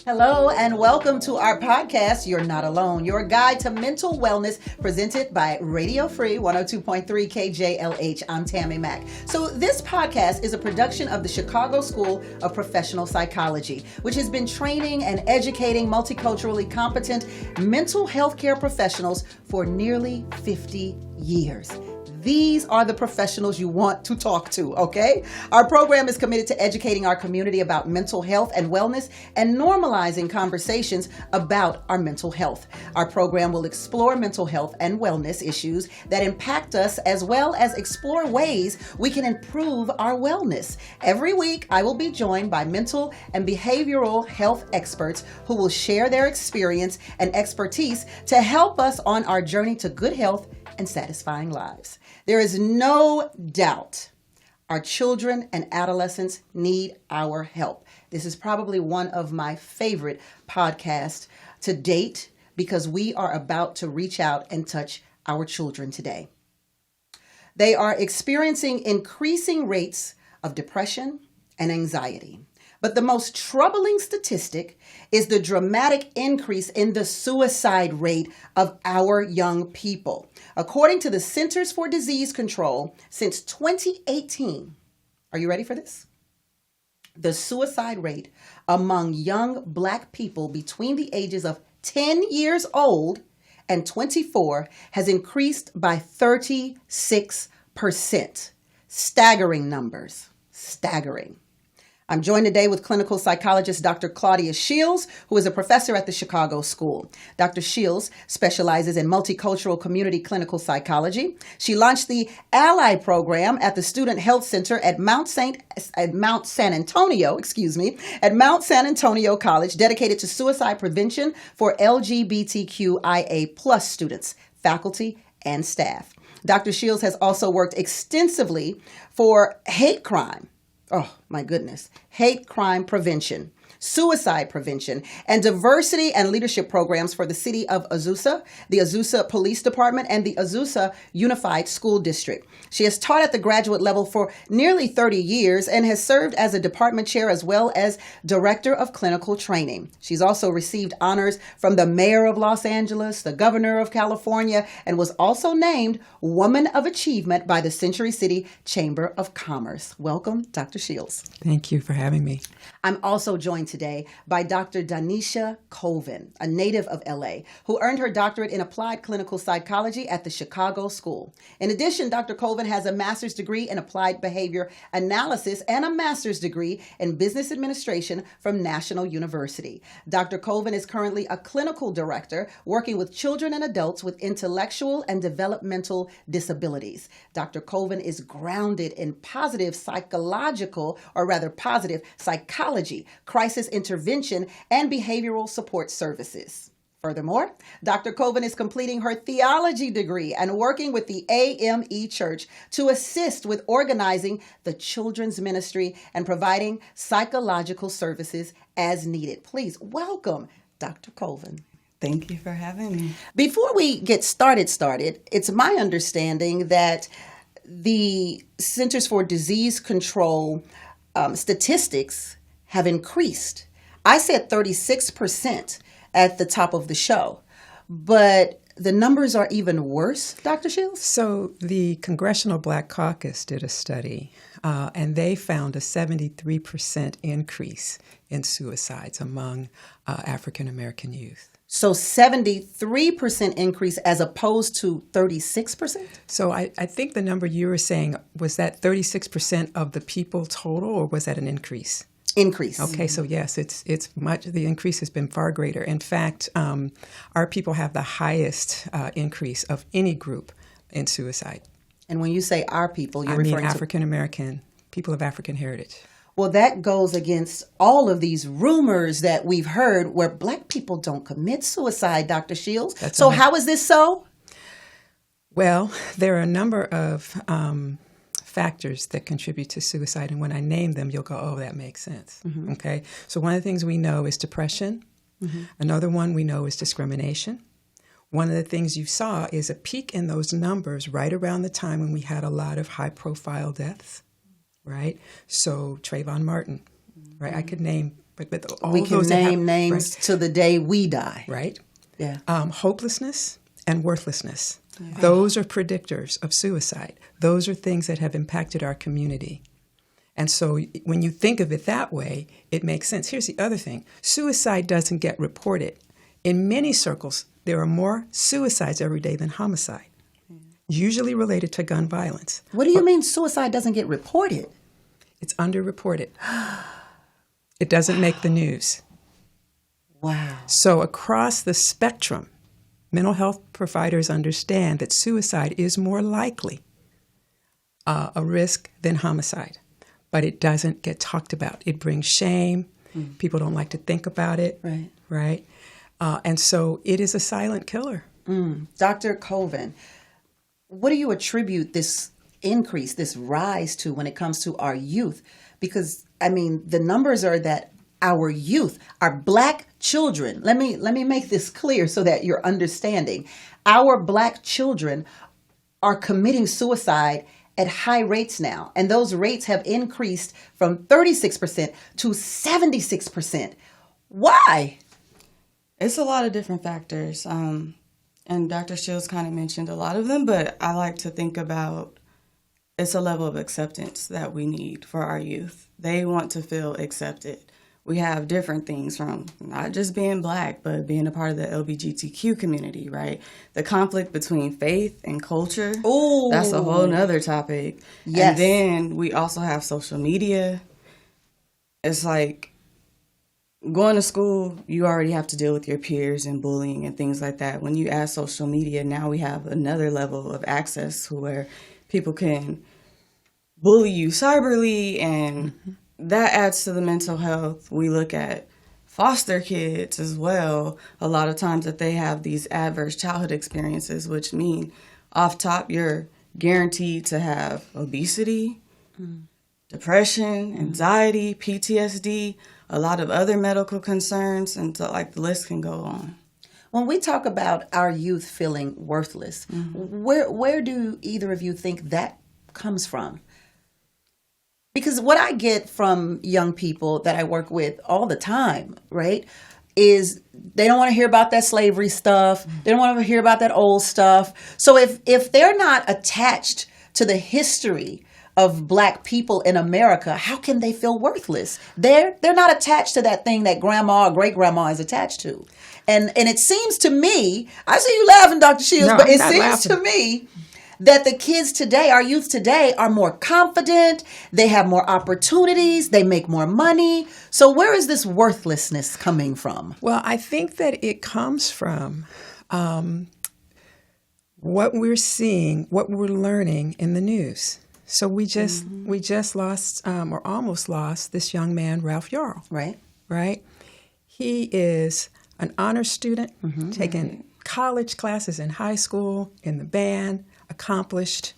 Hello and welcome to our podcast, You're Not Alone, your guide to mental wellness, presented by Radio Free 102.3 KJLH. I'm Tammy Mack. So this podcast is a production of the Chicago School of Professional Psychology, which has been training and educating multiculturally competent mental health care professionals for nearly 50 years. These are the professionals you want to talk to, okay? Our program is committed to educating our community about mental health and wellness and normalizing conversations about our mental health. Our program will explore mental health and wellness issues that impact us, as well as explore ways we can improve our wellness. Every week, I will be joined by mental and behavioral health experts who will share their experience and expertise to help us on our journey to good health and satisfying lives. There is no doubt our children and adolescents need our help. This is probably one of my favorite podcasts to date because we are about to reach out and touch our children today. They are experiencing increasing rates of depression and anxiety. But the most troubling statistic is the dramatic increase in the suicide rate of our young people. According to the Centers for Disease Control, since 2018, are you ready for this? The suicide rate among young Black people between the ages of 10 years old and 24 has increased by 36%. Staggering numbers. Staggering. I'm joined today with clinical psychologist Dr. Claudia Shields, who is a professor at the Chicago School. Dr. Shields specializes in multicultural community clinical psychology. She launched the Ally program at the Student Health Center at Mount San Antonio College, dedicated to suicide prevention for LGBTQIA+ students, faculty, and staff. Dr. Shields has also worked extensively for hate crime prevention, suicide prevention, and diversity and leadership programs for the city of Azusa, the Azusa Police Department, and the Azusa Unified School District. She has taught at the graduate level for nearly 30 years and has served as a department chair as well as director of clinical training. She's also received honors from the mayor of Los Angeles, the governor of California, and was also named Woman of Achievement by the Century City Chamber of Commerce. Welcome, Dr. Shields. Thank you for having me. I'm also joined today by Dr. Danisha Colvin, a native of LA, who earned her doctorate in applied clinical psychology at the Chicago School. In addition, Dr. Colvin has a master's degree in applied behavior analysis and a master's degree in business administration from National University. Dr. Colvin is currently a clinical director working with children and adults with intellectual and developmental disabilities. Dr. Colvin is grounded in positive psychology, crisis intervention, and behavioral support services. Furthermore, Dr. Colvin is completing her theology degree and working with the AME Church to assist with organizing the children's ministry and providing psychological services as needed. Please welcome Dr. Colvin. Thank you for having me. Before we get started, it's my understanding that the Centers for Disease Control statistics have increased. I said 36% at the top of the show, but the numbers are even worse, Dr. Shields? So the Congressional Black Caucus did a study, and they found a 73% increase in suicides among African American youth. So 73% increase as opposed to 36%? So I think the number you were saying, was that 36% of the people total, or was that an increase? Increase. Okay, so yes, it's much. The increase has been far greater. In fact, our people have the highest increase of any group in suicide. And when you say our people, you're referring to African American, people of African heritage. Well, that goes against all of these rumors that we've heard where Black people don't commit suicide, Dr. Shields. So how is this so? Well, there are a number of factors that contribute to suicide. And when I name them, you'll go, oh, that makes sense. Mm-hmm. Okay. So one of the things we know is depression. Mm-hmm. Another one we know is discrimination. One of the things you saw is a peak in those numbers right around the time when we had a lot of high-profile deaths, right? So Trayvon Martin, right? Mm-hmm. I could name But all we of can those name names to the day we die. Right? Yeah. Hopelessness and worthlessness. Yeah. Those are predictors of suicide. Those are things that have impacted our community. And so when you think of it that way, it makes sense. Here's the other thing. Suicide doesn't get reported. In many circles, there are more suicides every day than homicide, usually related to gun violence. What do you mean suicide doesn't get reported? It's underreported. It doesn't make the news. Wow. So across the spectrum, mental health providers understand that suicide is more likely a risk than homicide. But it doesn't get talked about. It brings shame. People don't like to think about it. Right? And so it is a silent killer. Dr. Colvin, what do you attribute this increase, this rise to when it comes to our youth? Because, I mean, the numbers are that our youth, our Black children, let me make this clear so that you're understanding. Our Black children are committing suicide at high rates now. And those rates have increased from 36% to 76%. Why? It's a lot of different factors. And Dr. Shields kind of mentioned a lot of them, but I like to think about it's a level of acceptance that we need for our youth. They want to feel accepted. We have different things from not just being Black, but being a part of the LGBTQ community, right? The conflict between faith and culture, Ooh. That's a whole nother topic. Yes. And then we also have social media. It's like going to school, you already have to deal with your peers and bullying and things like that. When you add social media, now we have another level of access where people can bully you cyberly, and that adds to the mental health. We look at foster kids as well. A lot of times that they have these adverse childhood experiences, which mean off top, you're guaranteed to have obesity, depression, anxiety, PTSD, a lot of other medical concerns, and so like the list can go on. When we talk about our youth feeling worthless, where do either of you think that comes from? Because what I get from young people that I work with all the time, right, is they don't want to hear about that slavery stuff. They don't want to hear about that old stuff. So if they're not attached to the history of Black people in America, how can they feel worthless? They're not attached to that thing that grandma or great grandma is attached to. And it seems to me, I see you laughing, Dr. Shields, No, but I'm it not seems laughing. to me that the kids today, our youth today, are more confident. They have more opportunities. They make more money. So where is this worthlessness coming from? Well, I think that it comes from what we're seeing, what we're learning in the news. So we just lost or almost lost this young man, Ralph Yarl. Right? He is an honor student, taking college classes in high school, in the band, accomplished.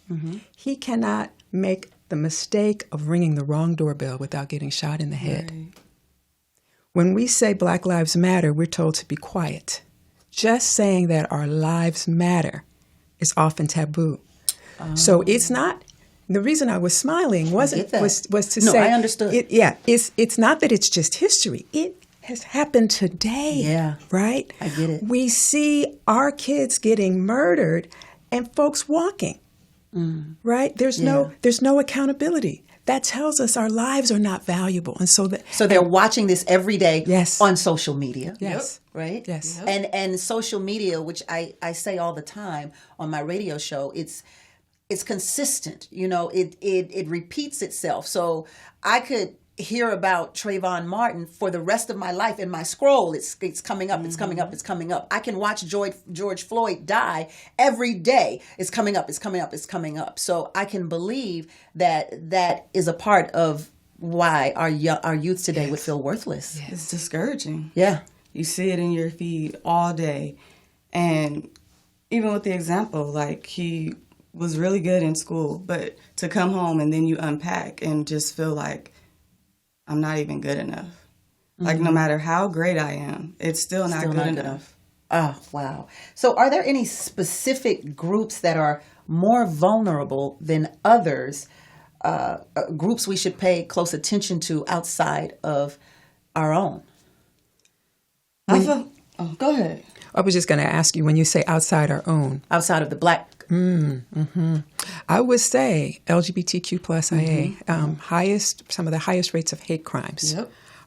He cannot make the mistake of ringing the wrong doorbell without getting shot in the head. Right. When we say Black Lives Matter, we're told to be quiet. Just saying that our lives matter is often taboo. So it's not, the reason I was smiling was to say. No, I understood. It's not that it's just history. It has happened today. Yeah. Right? I get it. We see our kids getting murdered and folks walking. Right? There's no accountability. That tells us our lives are not valuable. And so they're watching this every day on social media. Yes. Right? Yes. Yep. And social media, which I say all the time on my radio show, it's consistent. You know, it repeats itself. So I could hear about Trayvon Martin for the rest of my life in my scroll. It's coming up, it's coming up, it's coming up. I can watch George Floyd die every day. It's coming up, it's coming up, it's coming up. So I can believe that is a part of why our youth today would feel worthless. Yes. It's discouraging. Yeah. You see it in your feed all day. And even with the example, like he was really good in school, but to come home and then you unpack and just feel like, I'm not even good enough. Like, no matter how great I am, it's still not good enough. Oh, wow. So are there any specific groups that are more vulnerable than others, groups we should pay close attention to outside of our own? Oh, go ahead. I was just going to ask you, when you say outside our own. Outside of the Black. I would say LGBTQ plus IA, some of the highest rates of hate crimes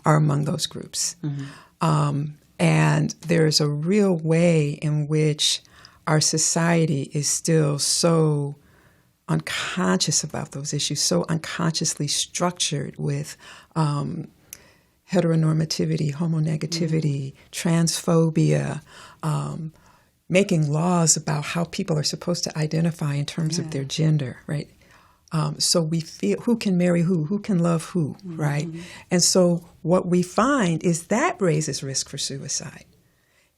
are among those groups. And there's a real way in which our society is still so unconscious about those issues, so unconsciously structured with heteronormativity, homonegativity, transphobia, making laws about how people are supposed to identify in terms of their gender, right? So we feel who can marry who can love who, right? And so what we find is that raises risk for suicide.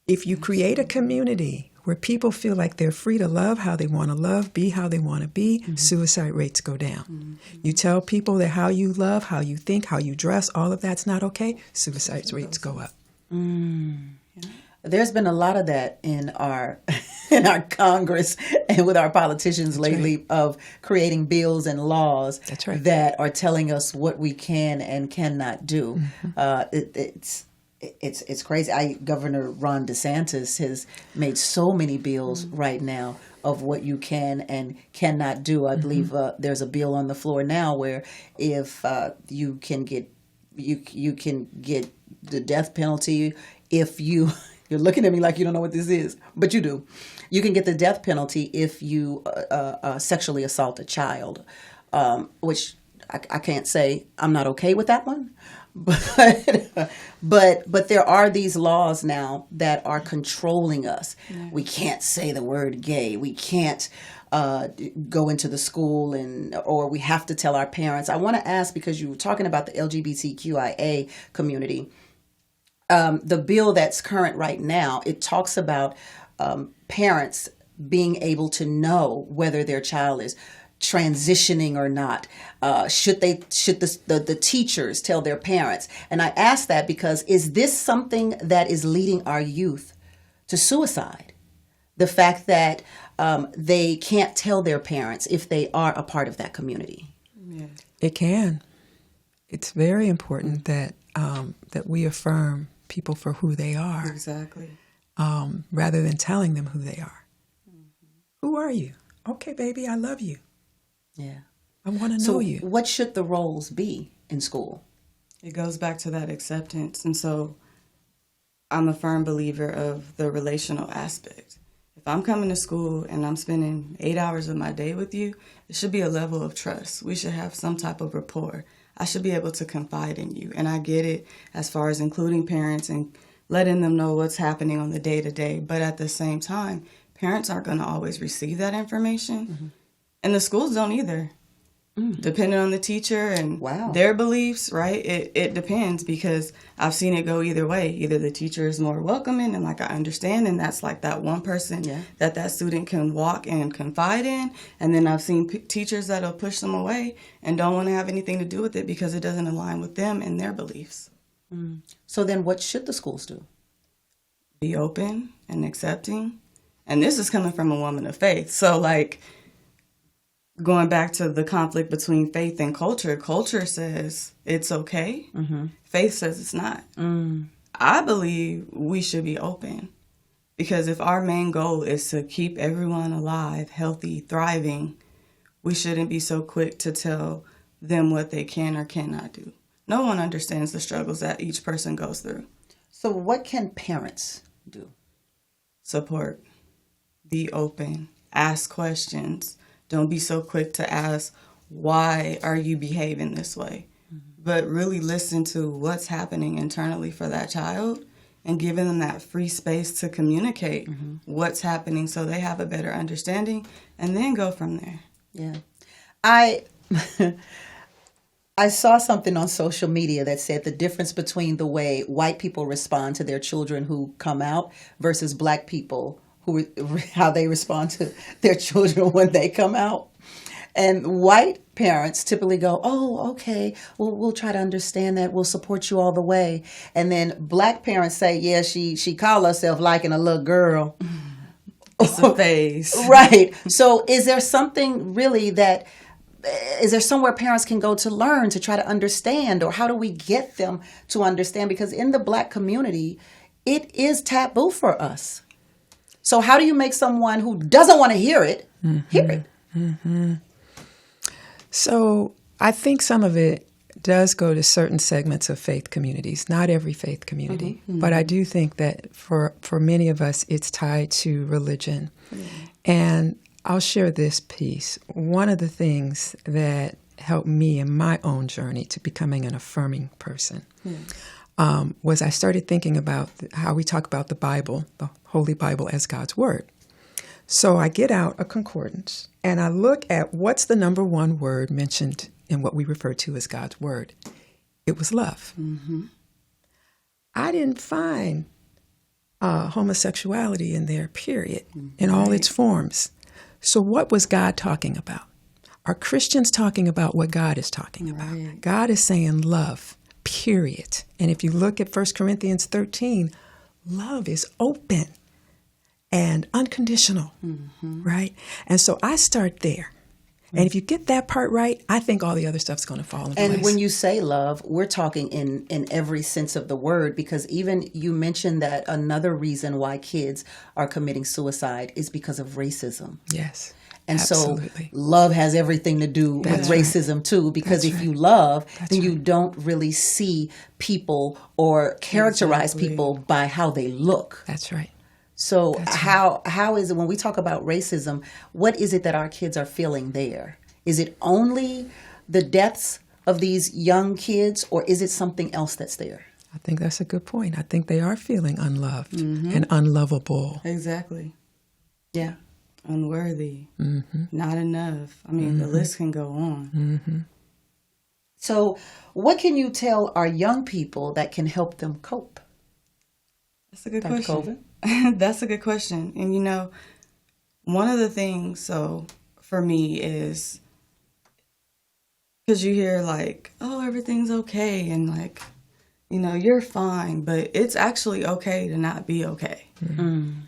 If you create a community where people feel like they're free to love how they want to love, be how they want to be, suicide rates go down. You tell people that how you love, how you think, how you dress, all of that's not okay, suicide rates go up. There's been a lot of that in our Congress and with our politicians lately, of creating bills and laws that are telling us what we can and cannot do. It's crazy. Governor Ron DeSantis has made so many bills right now of what you can and cannot do. I believe there's a bill on the floor now where if you can get the death penalty if you. You're looking at me like you don't know what this is, but you do. You can get the death penalty if you sexually assault a child, which I can't say I'm not okay with that one. But there are these laws now that are controlling us. We can't say the word gay. We can't go into the school or we have to tell our parents. I want to ask, because you were talking about the LGBTQIA community. The bill that's current right now, it talks about parents being able to know whether their child is transitioning or not. Should the teachers tell their parents? And I ask that because is this something that is leading our youth to suicide? The fact that they can't tell their parents if they are a part of that community. Yeah. It can. It's very important that we affirm people for who they are. Exactly. Rather than telling them who they are. Who are you? Okay, baby, I love you. Yeah. I want to know you. What should the roles be in school? It goes back to that acceptance. And so I'm a firm believer of the relational aspect. If I'm coming to school and I'm spending 8 hours of my day with you, it should be a level of trust. We should have some type of rapport. I should be able to confide in you. And I get it as far as including parents and letting them know what's happening on the day-to-day. But at the same time, parents aren't going to always receive that information. And the schools don't either. Depending on the teacher and their beliefs, right? It depends, because I've seen it go either way. Either the teacher is more welcoming and like I understand, and that's like that one person that student can walk and confide in. And then I've seen teachers that'll push them away and don't want to have anything to do with it because it doesn't align with them and their beliefs. So then what should the schools do? Be open and accepting. And this is coming from a woman of faith. So like, going back to the conflict between faith and culture, culture says it's okay. Faith says it's not. I believe we should be open, because if our main goal is to keep everyone alive, healthy, thriving, we shouldn't be so quick to tell them what they can or cannot do. No one understands the struggles that each person goes through. So what can parents do? Support. Be open. Ask questions. Don't be so quick to ask, why are you behaving this way? But really listen to what's happening internally for that child and giving them that free space to communicate what's happening so they have a better understanding, and then go from there. Yeah. I saw something on social media that said the difference between the way white people respond to their children who come out versus black people, how they respond to their children when they come out. And white parents typically go, oh, okay, we'll try to understand that. We'll support you all the way. And then black parents say, yeah, she called herself liking a little girl. It's a phase. Right. So is there something really that is there somewhere parents can go to learn, to try to understand, or how do we get them to understand? Because in the Black community, it is taboo for us. So how do you make someone who doesn't want to hear it, hear it? Mm-hmm. So I think some of it does go to certain segments of faith communities, not every faith community. But I do think that for many of us, it's tied to religion. And I'll share this piece. One of the things that helped me in my own journey to becoming an affirming person was I started thinking about how we talk about the Bible, the Holy Bible, as God's Word. So I get out a concordance and I look at what's the number one word mentioned in what we refer to as God's Word. It was love. I didn't find homosexuality in there, period, in all its forms. So what was God talking about? Are Christians talking about what God is talking about? God is saying love, period. And if you look at 1 Corinthians 13, love is open and unconditional, right? And so I start there. And if you get that part right, I think all the other stuff's going to fall in place. And when you say love, we're talking in every sense of the word, because even you mentioned that another reason why kids are committing suicide is because of racism. Yes. And absolutely. So love has everything to do with racism too, because if you love, then you don't really see people or characterize people by how they look. That's right. So how is it when we talk about racism, what is it that our kids are feeling there? Is it only the deaths of these young kids, or is it something else that's there? I think that's a good point. I think they are feeling unloved and unlovable. Exactly. Yeah. Unworthy. Not enough. I mean, the list can go on. So what can you tell our young people that can help them cope? That's a good Dr. question. Colvin? That's a good question. And, you know, one of the things, so for me is, because you hear like, oh, everything's okay. And like, you know, you're fine. But it's actually okay to not be okay.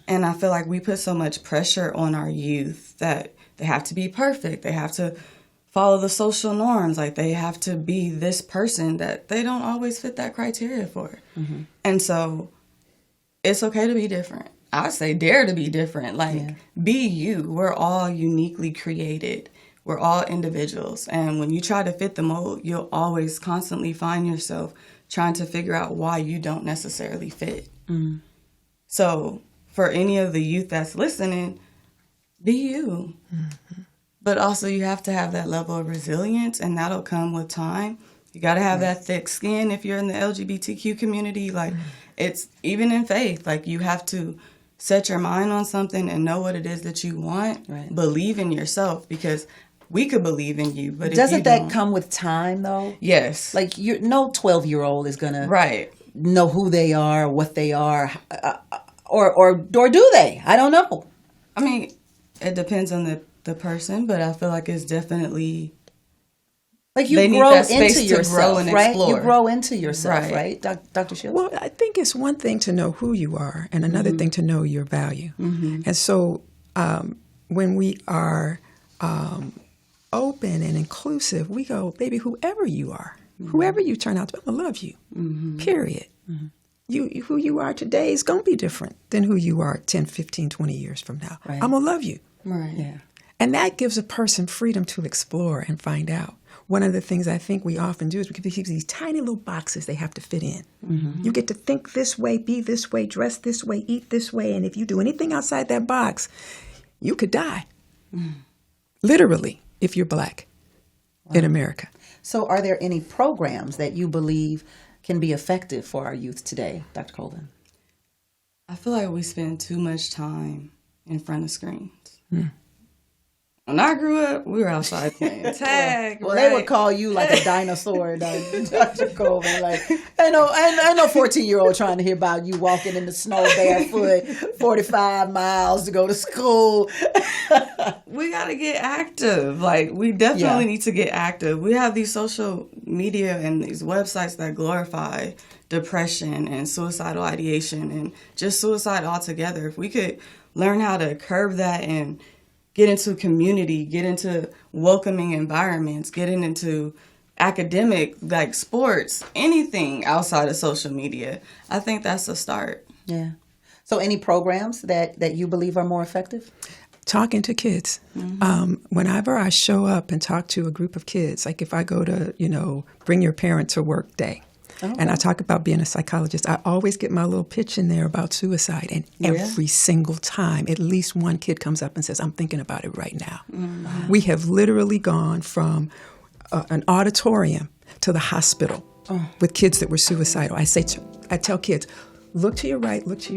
And I feel like we put so much pressure on our youth that they have to be perfect. They have to follow the social norms. Like they have to be this person that they don't always fit that criteria for. And so it's okay to be different. I say dare to be different. Like, be you. We're all uniquely created. We're all individuals. And when you try to fit the mold, you'll always constantly find yourself trying to figure out why you don't necessarily fit. So for any of the youth that's listening, be you. But also you have to have that level of resilience, and that'll come with time. You got to have that thick skin if you're in the LGBTQ community. Like, it's even in faith, like you have to set your mind on something and know what it is that you want. Believe in yourself, because we could believe in you, but doesn't that come with time though? Yes. Like no 12-year-old is gonna know who they are, what they are, or do they? I don't know. I mean, it depends on the person, but I feel like it's definitely. Like you grow into yourself, right? You grow into yourself, right? Dr. Shields? Well, I think it's one thing to know who you are and another thing to know your value. And so when we are open and inclusive, we go, baby, whoever you are, whoever you turn out to be, I'm going to love you, period. You, who you are today is going to be different than who you are 10, 15, 20 years from now. I'm going to love you. And that gives a person freedom to explore and find out. One of the things I think we often do is we give people these tiny little boxes they have to fit in. You get to think this way, be this way, dress this way, eat this way, and if you do anything outside that box, you could die. Literally, if you're Black in America. So are there any programs that you believe can be effective for our youth today, Dr. Colvin? I feel like we spend too much time in front of screens. When I grew up, we were outside playing tag. Well, they would call you like a dinosaur, Dr. Colvin. Like, I know 14-year-old trying to hear about you walking in the snow barefoot 45 miles to go to school. We got to get active. Like, we definitely need to get active. We have these social media and these websites that glorify depression and suicidal ideation and just suicide altogether. If we could learn how to curb that and get into community, get into welcoming environments, getting into academic, like sports, anything outside of social media. I think that's a start. Yeah. So any programs that you believe are more effective? Talking to kids. Whenever I show up and talk to a group of kids, like if I go to, bring your parent to work day, and I talk about being a psychologist, I always get my little pitch in there about suicide. And every single time, at least one kid comes up and says, I'm thinking about it right now. We have literally gone from an auditorium to the hospital with kids that were suicidal. I tell kids, look to your right, look to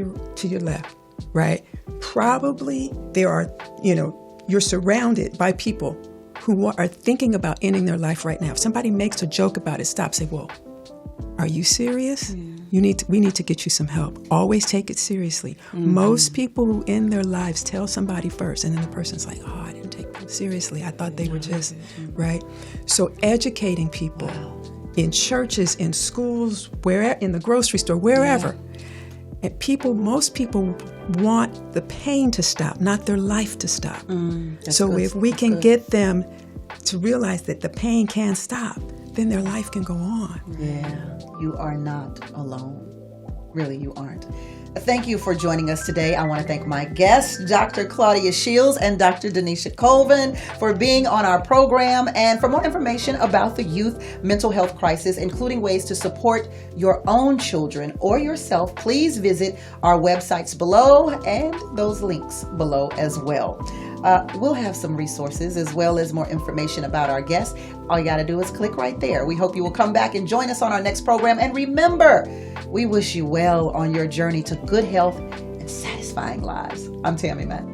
your left, right? Probably there are, you're surrounded by people who are thinking about ending their life right now. If somebody makes a joke about it, stop, say, whoa, are you serious? We need to get you some help. Always take it seriously. Most people who end their lives tell somebody first, and then the person's like, oh, I didn't take them seriously. I thought they were just, right? So educating people in churches, in schools, in the grocery store, wherever. And most people want the pain to stop, not their life to stop. So if we can get them to realize that the pain can stop, then their life can go on. Yeah, you are not alone. Really, you aren't. Thank you for joining us today. I want to thank my guests, Dr. Claudia Shields and Dr. Danisha Colvin, for being on our program. And for more information about the youth mental health crisis, including ways to support your own children or yourself, please visit our websites below and those links below as well. We'll have some resources as well as more information about our guests. All you got to do is click right there. We hope you will come back and join us on our next program. And remember, we wish you well on your journey to good health and satisfying lives. I'm Tammy Mack.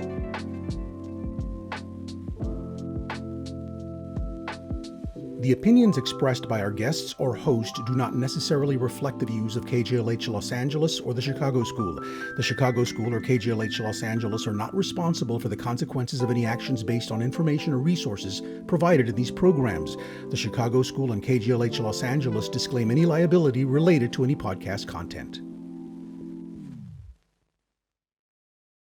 The opinions expressed by our guests or host do not necessarily reflect the views of KJLH Los Angeles or the Chicago School. The Chicago School or KJLH Los Angeles are not responsible for the consequences of any actions based on information or resources provided in these programs. The Chicago School and KJLH Los Angeles disclaim any liability related to any podcast content.